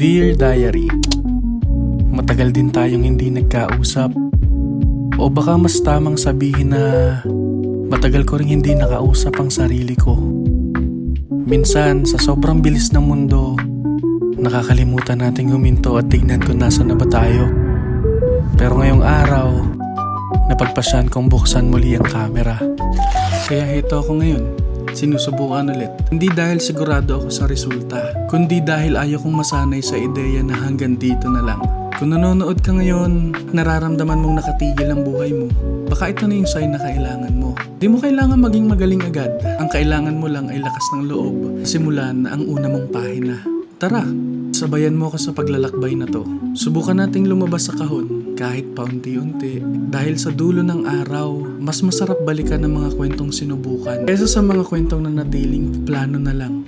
Dear Diary, matagal din tayong hindi nagkausap. O baka mas tamang sabihin na matagal ko rin hindi nakausap ang sarili ko. Minsan, sa sobrang bilis ng mundo, nakakalimutan nating huminto at tignan kung nasa na ba tayo. Pero ngayong araw, napagpasyan kong buksan muli ang camera. Kaya heto ako ngayon, sinusubukan ulit. Hindi dahil sigurado ako sa resulta, kundi dahil ayaw kong masanay sa ideya na hanggang dito na lang. Kung nanonood ka ngayon, nararamdaman mong nakatigil ang buhay mo, baka ito na yung sign na kailangan mo. Di mo kailangan maging magaling agad. Ang kailangan mo lang ay lakas ng loob. Simulan ang una mong pahina. Tara, sabayan mo ako sa paglalakbay na to. Subukan nating lumabas sa kahon, kahit paunti-unti. Dahil sa dulo ng araw, mas masarap balikan ng mga kwentong sinubukan kaysa sa mga kwentong nanatiling plano na lang.